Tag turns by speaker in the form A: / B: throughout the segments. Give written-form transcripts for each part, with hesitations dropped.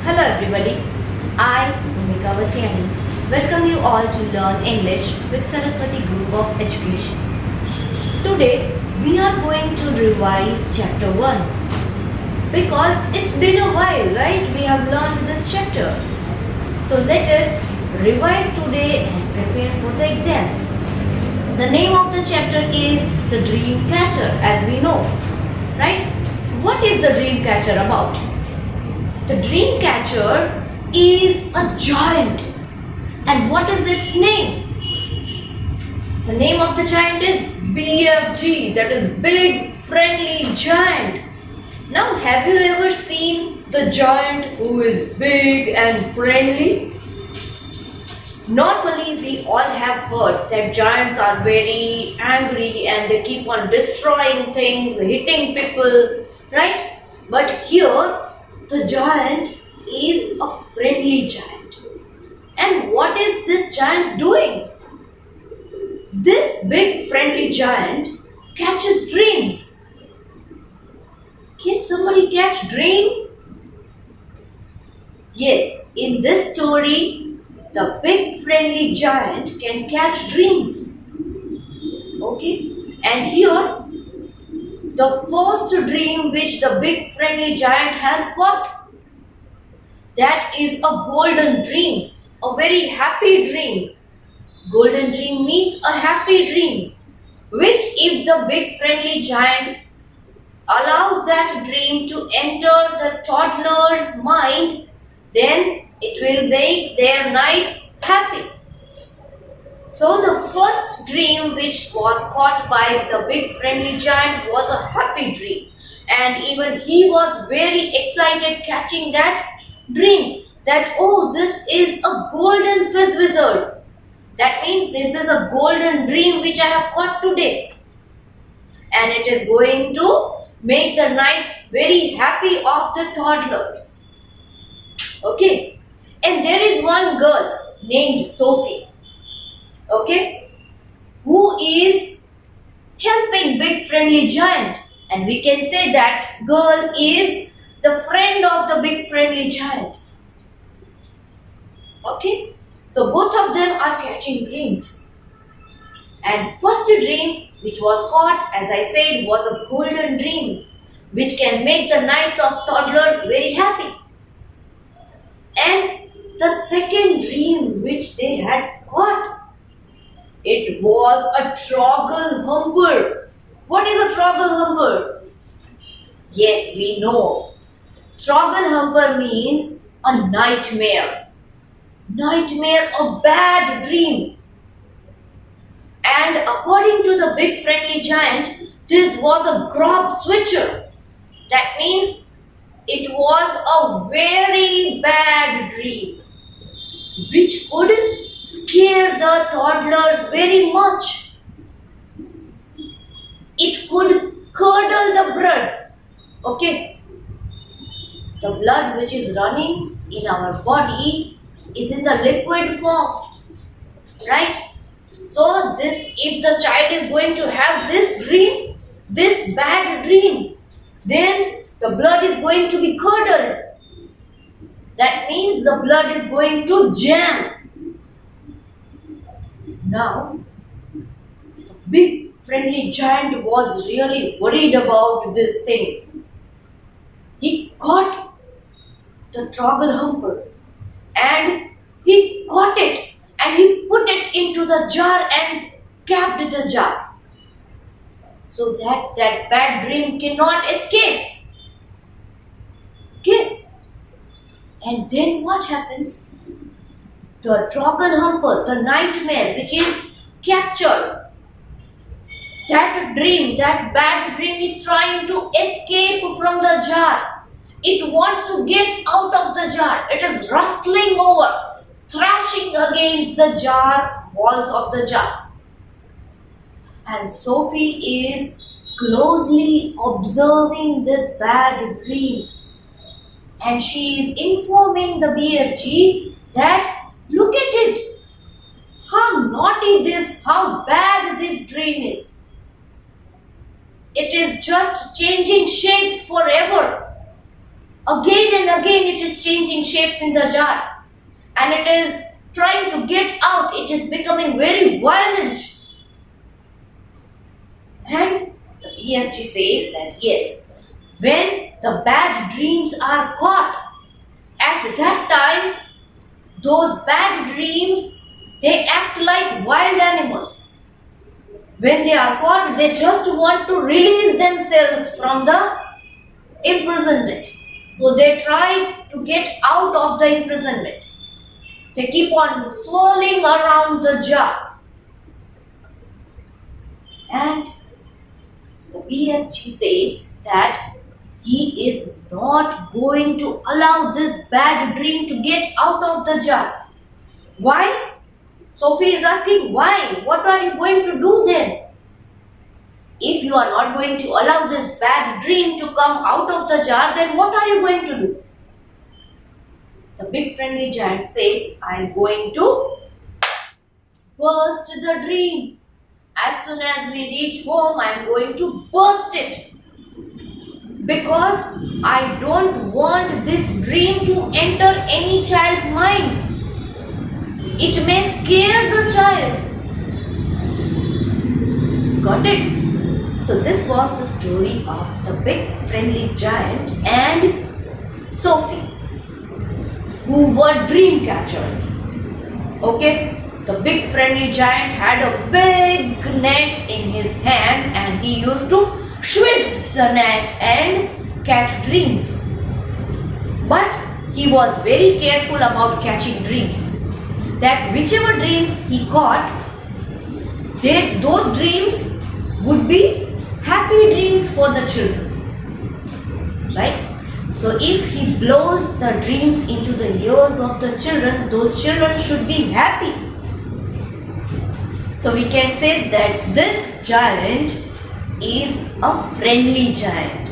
A: Hello everybody, I, Bhumika Vasyani, welcome you all to Learn English with Saraswati Group of Education. Today we are going to revise chapter 1 because it's been a while, right? We have learned this chapter. So let us revise today and prepare for the exams. The name of the chapter is The Dream Catcher, as we know, right? What is the dream catcher about? The dream catcher is a giant. And what is its name? The name of the giant is BFG, that is Big Friendly Giant. Now, have you ever seen the giant who is big and friendly? Normally, we all have heard that giants are very angry and they keep on destroying things, hitting people, right? But here, the giant is a friendly giant. And what is this giant doing? This big friendly giant catches dreams. Can somebody catch dream? Yes, in this story, the big friendly giant can catch dreams. Okay? And here, the first dream which the big friendly giant has got, that is a golden dream, a very happy dream. Golden dream means a happy dream, which if the big friendly giant allows that dream to enter the toddler's mind, then it will make their nights happy. So the first dream which was caught by the big friendly giant was a happy dream. And even he was very excited catching that dream that, oh, this is a golden fizz wizard. That means this is a golden dream which I have caught today. And it is going to make the nights very happy of the toddlers. Okay. And there is one girl named Sophie. Okay. Who is helping big friendly giant. And we can say that girl is the friend of the big friendly giant. Okay. So both of them are catching dreams. And first dream which was caught, as I said, was a golden dream which can make the nights of toddlers very happy. And the second dream which they had caught, it was a troggle humper. What is a troggle humper? Yes, we know. Troggle humper means a nightmare. Nightmare, a bad dream. And according to the big friendly giant, this was a grob switcher. That means it was a very bad dream which could scare the toddlers very much. It could curdle the blood. Okay. The blood which is running in our body is in the liquid form. Right? So if the child is going to have this dream, this bad dream, then the blood is going to be curdled. That means the blood is going to jam. Now, the big friendly giant was really worried about this thing. He caught the troggle humper and he caught it and he put it into the jar and capped the jar so that that bad dream cannot escape. Okay. And then what happens? The troggle humper, the nightmare which is captured, that dream, that bad dream is trying to escape from the jar. It wants to get out of the jar. It is rustling over, thrashing against the jar, walls of the jar. And Sophie is closely observing this bad dream. And she is informing the BFG that, look at it, how naughty this, how bad this dream is. It is just changing shapes forever. Again and again it is changing shapes in the jar and it is trying to get out. It is becoming very violent. And the BFG says that yes, when the bad dreams are caught, at that time, those bad dreams, they act like wild animals. When they are caught, they just want to release themselves from the imprisonment. So they try to get out of the imprisonment. They keep on swirling around the jar. And the BFG says that he is not going to allow this bad dream to get out of the jar. Why? Sophie is asking, why? What are you going to do then? If you are not going to allow this bad dream to come out of the jar, then what are you going to do? The big friendly giant says, I am going to burst the dream. As soon as we reach home, I am going to burst it. Because I don't want this dream to enter any child's mind. It may scare the child. Got it? So this was the story of the big friendly giant and Sophie, who were dream catchers. Okay? The big friendly giant had a big net in his hand and he used to swish the net and catch dreams. But he was very careful about catching dreams. That whichever dreams he caught, those dreams would be happy dreams for the children. Right? So if he blows the dreams into the ears of the children, those children should be happy. So we can say that this giant is a friendly giant.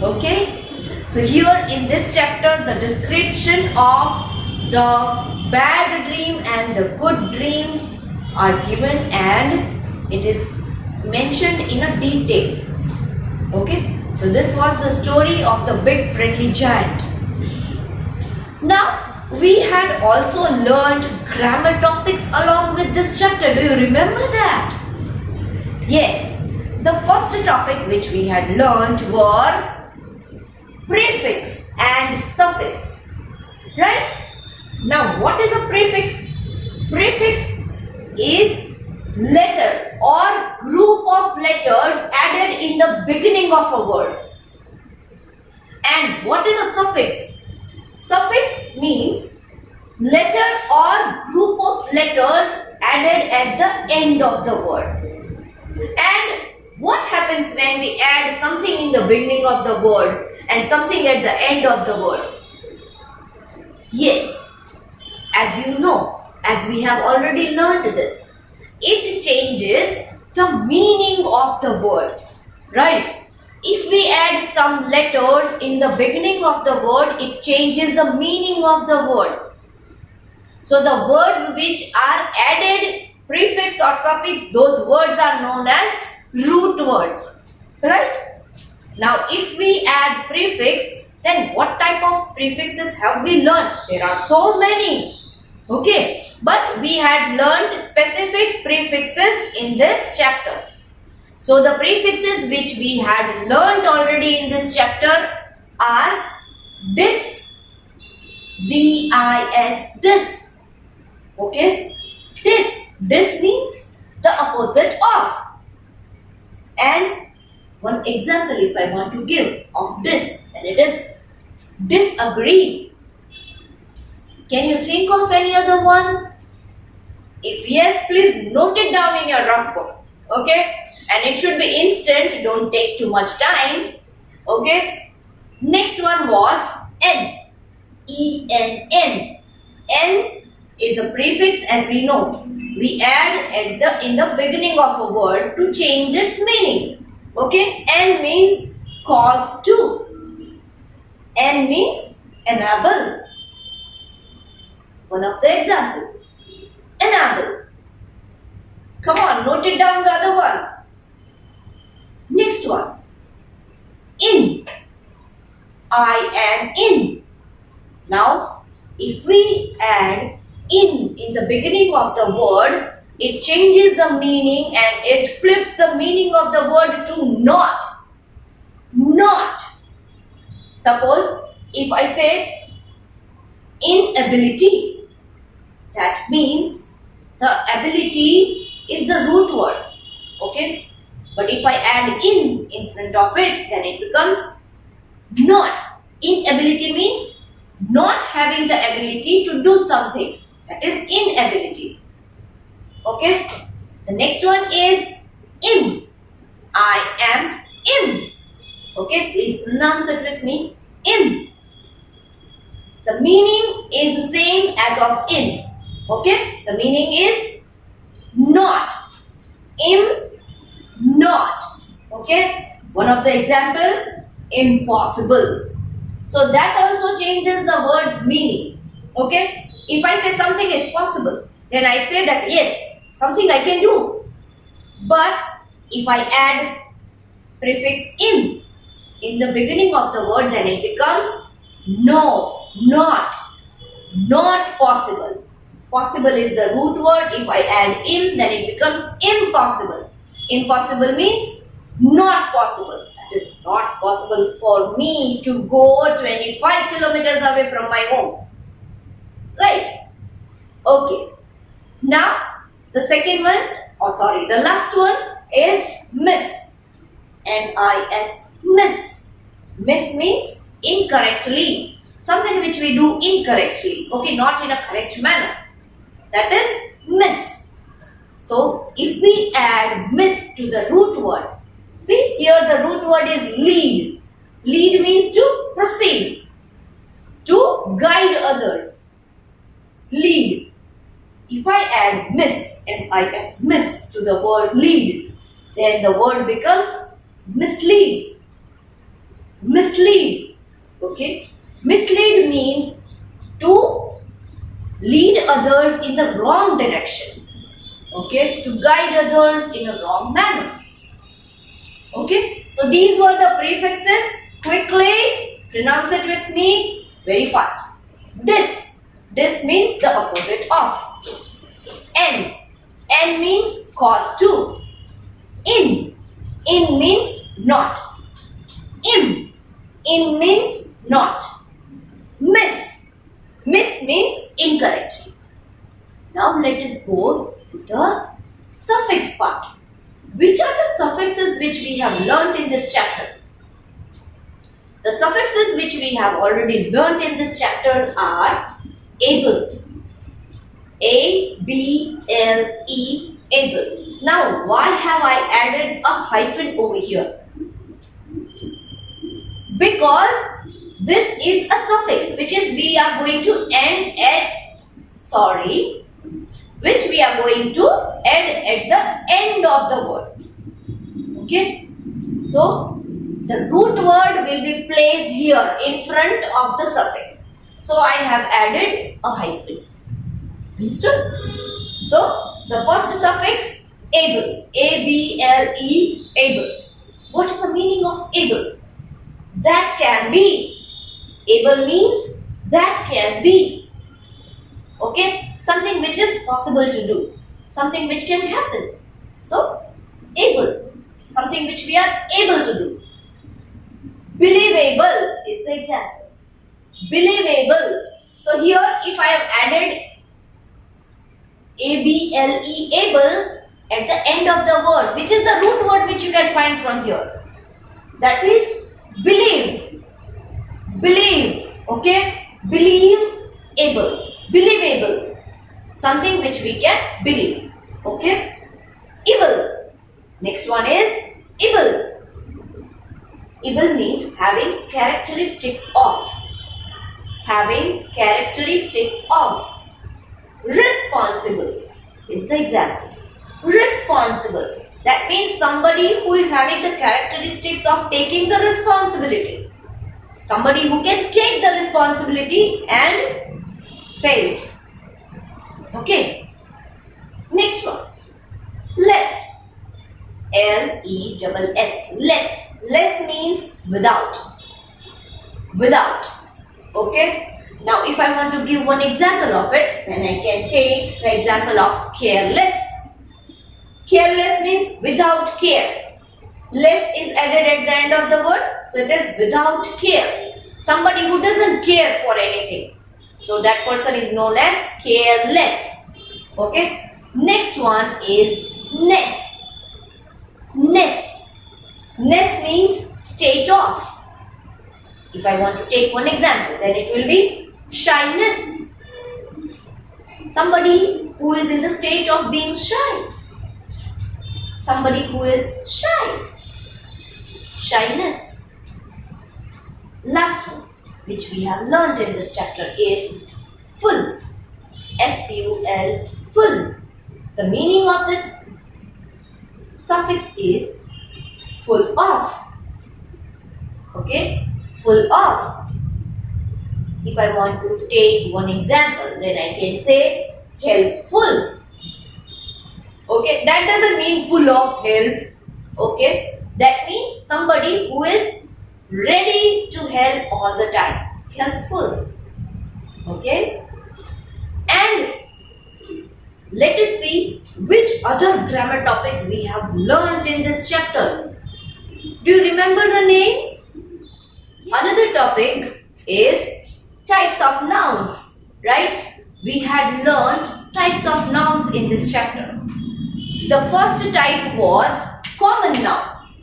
A: Okay? So here in this chapter, the description of the bad dream and the good dreams are given and it is mentioned in a detail. Okay? So this was the story of the big friendly giant. Now, we had also learned grammar topics along with this chapter. Do you remember that? Yes. The first topic which we had learned were prefix and suffix. Right? Now, what is a prefix? Prefix is letter or group of letters added in the beginning of a word. And what is a suffix? Suffix means letter or group of letters added at the end of the word. And what happens when we add something in the beginning of the word and something at the end of the word? Yes, as you know, as we have already learned this, it changes the meaning of the word, right? If we add some letters in the beginning of the word, it changes the meaning of the word. So the words which are added, prefix or suffix, those words are known as root words, right? Now if we add prefix, then what type of prefixes have we learned? There are so many. Okay, but we had learned specific prefixes in this chapter. So the prefixes which we had learned already in this chapter are dis, D-I-S, dis. Okay, dis means the opposite of. And one example if I want to give of dis, then it is disagree. Can you think of any other one? If yes, please note it down in your rough book. Okay? And it should be instant. Don't take too much time. Okay? Next one was N. E-N-N. N is a prefix as we know. We add in the beginning of a word to change its meaning. Okay? N means cause to. N means enable. One of the example. Enable. Come on, note it down the other one. Next one. In. I am in. Now, if we add in the beginning of the word, it changes the meaning and it flips the meaning of the word to not. Not. Suppose if I say inability, that means the ability is the root word. Okay? But if I add in front of it, then it becomes not. Inability means not having the ability to do something. That is inability. Okay? The next one is im. I am im. Okay? Please pronounce it with me. Im. The meaning is the same as of in. Okay? The meaning is not. Im, not. Okay? One of the example, impossible. So that also changes the word's meaning. Okay? If I say something is possible, then I say that yes, something I can do. But if I add prefix in the beginning of the word, then it becomes no, not possible. Possible is the root word. If I add in, then it becomes impossible. Impossible means not possible. That is not possible for me to go 25 kilometers away from my home. Right? Okay. Now, the second one, the last one is miss. M-I-S, miss. Miss means incorrectly. Something which we do incorrectly. Okay, not in a correct manner. That is miss. So, if we add miss to the root word, see here the root word is lead. Lead means to proceed, to guide others. Lead. If I add miss, M-I-S, miss to the word lead, then the word becomes mislead. Mislead. Okay. Mislead means to lead others in the wrong direction. Okay. To guide others in a wrong manner. Okay. So these were the prefixes. Quickly pronounce it with me very fast. Dis. Dis means the opposite of. N. N means cause to. In. In means not. Im. In means not. Miss. Miss means incorrect. Now let us go to the suffix part. Which are the suffixes which we have learnt in this chapter? The suffixes which we have already learnt in this chapter are able. A-B-L-E, able. Now, why have I added a hyphen over here? Because this is a suffix which we are going to add at the end of the word. Okay? So, the root word will be placed here in front of the suffix. So, I have added a hyphen. Understood? So, the first suffix, able. A-B-L-E, able. What is the meaning of able? That can be. Able means that can be. Okay? Something which is possible to do. Something which can happen. So, able. Something which we are able to do. Believable is the example. Believable. So, here if I have added A-B-L-E, able at the end of the word, which is the root word which you can find from here. That is believe. Believe. Okay? Believe able. Believable. Something which we can believe. Okay? Able. Next one is able. Able means having characteristics of. Having characteristics of. Responsible is the example. Responsible. That means somebody who is having the characteristics of taking the responsibility. Somebody who can take the responsibility and pay it. Okay. Next one. Less. L-E-S-S. Less. Less means without. without. Okay. Now if I want to give one example of it, then I can take the example of careless. Careless means without care. Less is added at the end of the word, so it is without care. Somebody who doesn't care for anything. So that person is known as careless. Okay. Next one is ness. Ness. Ness means state of. If I want to take one example, then it will be shyness. Somebody who is in the state of being shy. Somebody who is shy. Shyness. Last one, which we have learned in this chapter, is full. F-U-L, full. The meaning of the suffix is full of. Okay, full of. If I want to take one example, then I can say helpful. Okay, that doesn't mean full of help. Okay, that means somebody who is ready to help all the time. Helpful. Okay, and let us see which other grammar topic we have learned in this chapter. Do you remember the name? Another topic is types of nouns, right? We had learned types of nouns in this chapter. The first type was common noun.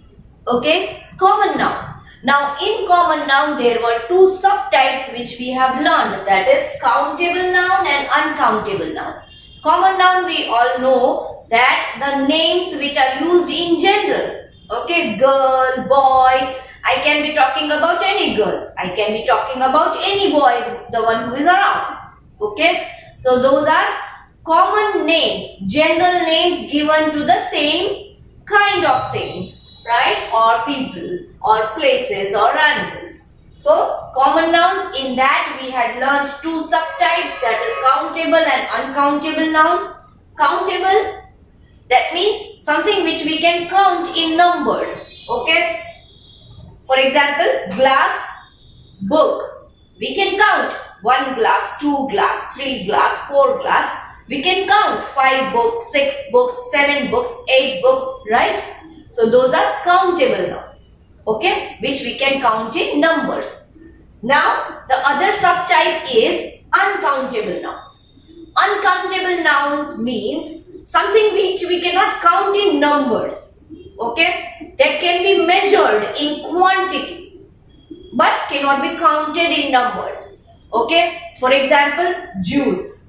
A: Okay, common noun. Now in common noun there were two subtypes which we have learned, that is countable noun and uncountable noun. Common noun, we all know that the names which are used in general. Okay, girl, boy. I can be talking about any girl. I can be talking about any boy, the one who is around. Okay, so those are common names, general names given to the same kind of things, right? Or people, or places, or animals. So common nouns, in that we had learned two subtypes, that is countable and uncountable nouns. Countable, that means something which we can count in numbers. Okay. For example, glass, book. We can count 1 glass, 2 glass, 3 glass, 4 glass. We can count 5 books, 6 books, 7 books, 8 books, right? So those are countable nouns. Okay, which we can count in numbers. Now the other subtype is uncountable nouns. Uncountable nouns means something which we cannot count in numbers. Okay, that can be measured in quantity but cannot be counted in numbers. Okay, for example, juice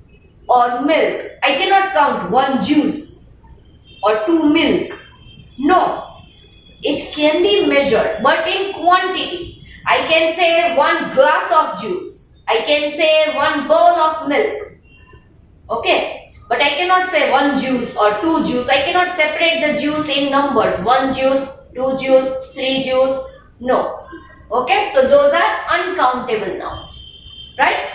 A: or milk. I cannot count 1 juice or 2 milk. No. It can be measured, but in quantity. I can say 1 glass of juice. I can say 1 bowl of milk. Okay. But I cannot say 1 juice or 2 juice. I cannot separate the juice in numbers. 1 juice, 2 juice, 3 juice. No. Okay. So those are uncountable nouns. Right.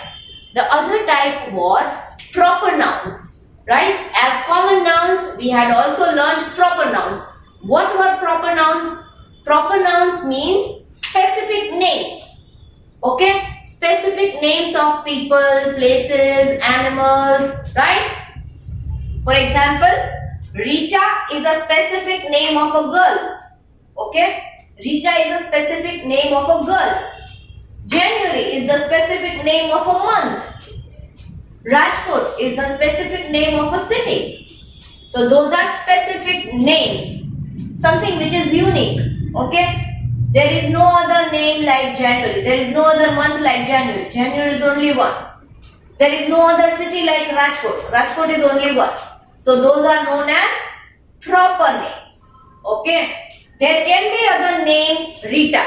A: The other type was proper nouns. Right. As common nouns, we had also learned proper nouns. What were proper nouns? Proper nouns means specific names. Okay? Specific names of people, places, animals, right? For example, Rita is a specific name of a girl. Okay? Rita is a specific name of a girl. January is the specific name of a month. Rajkot is the specific name of a city. So those are specific names. Something which is unique. Okay, there is no other name like January. There is no other month like January. January is only one. There is no other city like Rajkot. Rajkot is only one. So those are known as proper names. Okay, there can be other name Rita.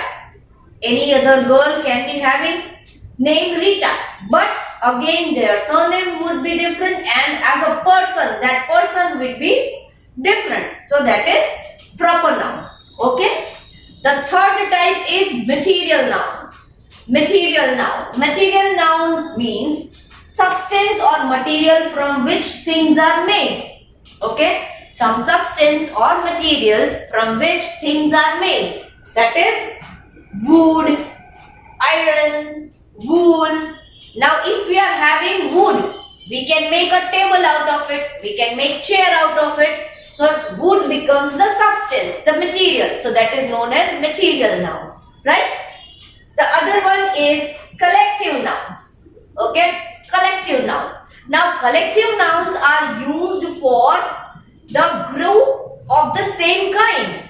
A: Any other girl can be having name Rita, but again their surname would be different, and as a person, that person would be different. So that is proper noun. Okay. The third type is material noun. Material noun. Material nouns means substance or material from which things are made. Okay. Some substance or materials from which things are made. That is wood, iron, wool. Now if we are having wood, we can make a table out of it, we can make chair out of it. So wood becomes the substance, the material. So that is known as material noun, right? The other one is collective nouns. Okay, collective nouns. Now collective nouns are used for the group of the same kind.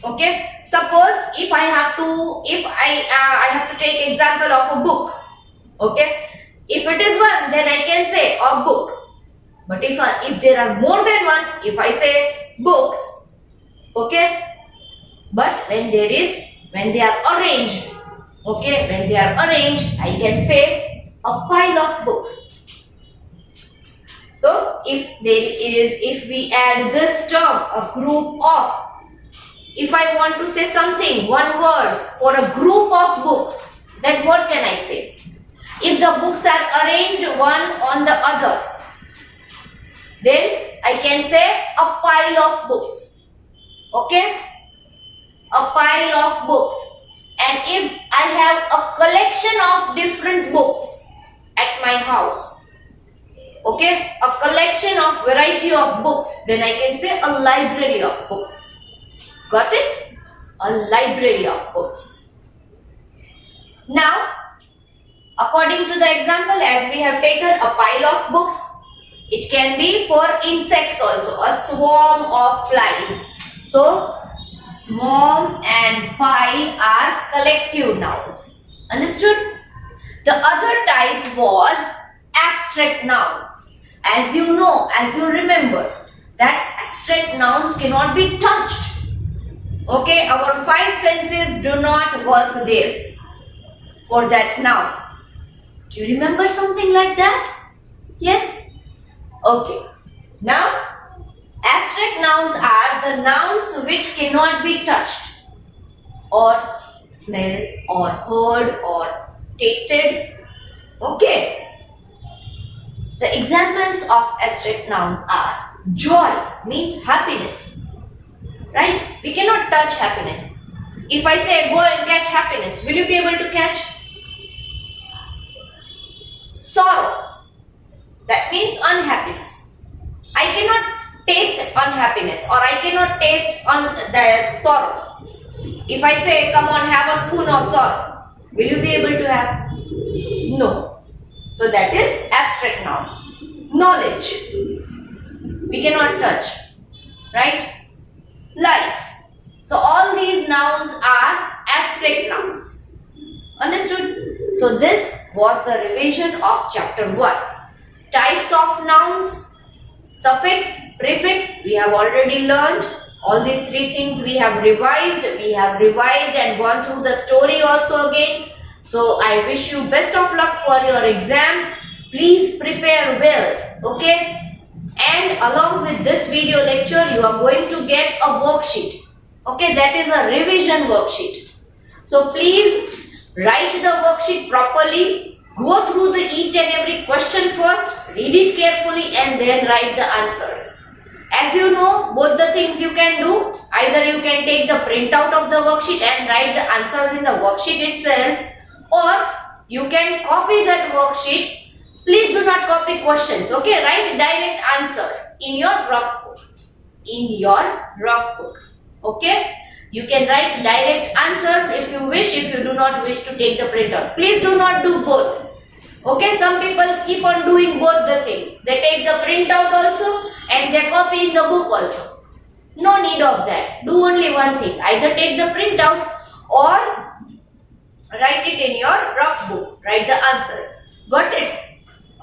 A: Okay, suppose if I have to take example of a book. Okay, if it is one, then I can say a book. But if there are more than one, if I say books, okay. But when they are arranged, okay, when they are arranged, I can say a pile of books. So if we add this term, a group of, if I want to say something, one word for a group of books, then what can I say? If the books are arranged one on the other, then I can say a pile of books. Okay? A pile of books. And if I have a collection of different books at my house, okay, a collection of variety of books, then I can say a library of books. Got it? A library of books. Now, according to the example, as we have taken a pile of books, it can be for insects also, a swarm of flies. So, swarm and pile are collective nouns. Understood? The other type was abstract noun. As you know, as you remember, that abstract nouns cannot be touched. Okay, our five senses do not work there for that noun. Do you remember something like that? Yes? Okay. Now, abstract nouns are the nouns which cannot be touched or smelled or heard or tasted. Okay. The examples of abstract noun are joy means happiness. Right? We cannot touch happiness. If I say go and catch happiness, will you be able to catch? Sorrow. That means unhappiness. I cannot taste unhappiness or I cannot taste the sorrow. If I say come on, have a spoon of sorrow, will you be able to have? No. So that is abstract noun. Knowledge. We cannot touch. Right? Life. So all these nouns are abstract nouns. Understood? So this was the revision of chapter 1. Types of nouns, suffix, prefix, we have already learned. All these three things we have revised. We have revised and gone through the story also again. So I wish you best of luck for your exam. Please prepare well. Okay? And along with this video lecture, you are going to get a worksheet. Okay, that is a revision worksheet. So please write the worksheet properly. Go through each and every question first. Read it carefully and then write the answers. As you know, both the things you can do. Either you can take the printout of the worksheet and write the answers in the worksheet itself, or you can copy that worksheet. Please do not copy questions, okay? Write direct answers in your rough book. In your rough book, okay? You can write direct answers if you wish, if you do not wish to take the printout. Please do not do both. Okay, some people keep on doing both the things. They take the printout also and they copy in the book also. No need of that. Do only one thing. Either take the printout or write it in your rough book. Write the answers. Got it?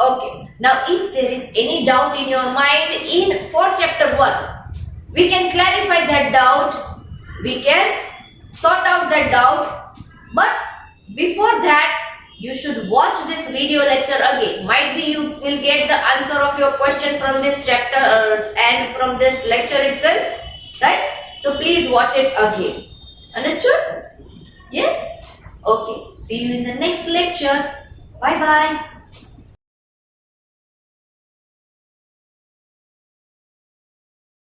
A: Okay. Now, if there is any doubt in your mind for chapter 1, we can clarify that doubt. We can sort out that doubt. But before that, you should watch this video lecture again. Might be you will get the answer of your question from this chapter and from this lecture itself. Right? So please watch it again. Understood? Yes? Okay. See you in the next lecture. Bye-bye.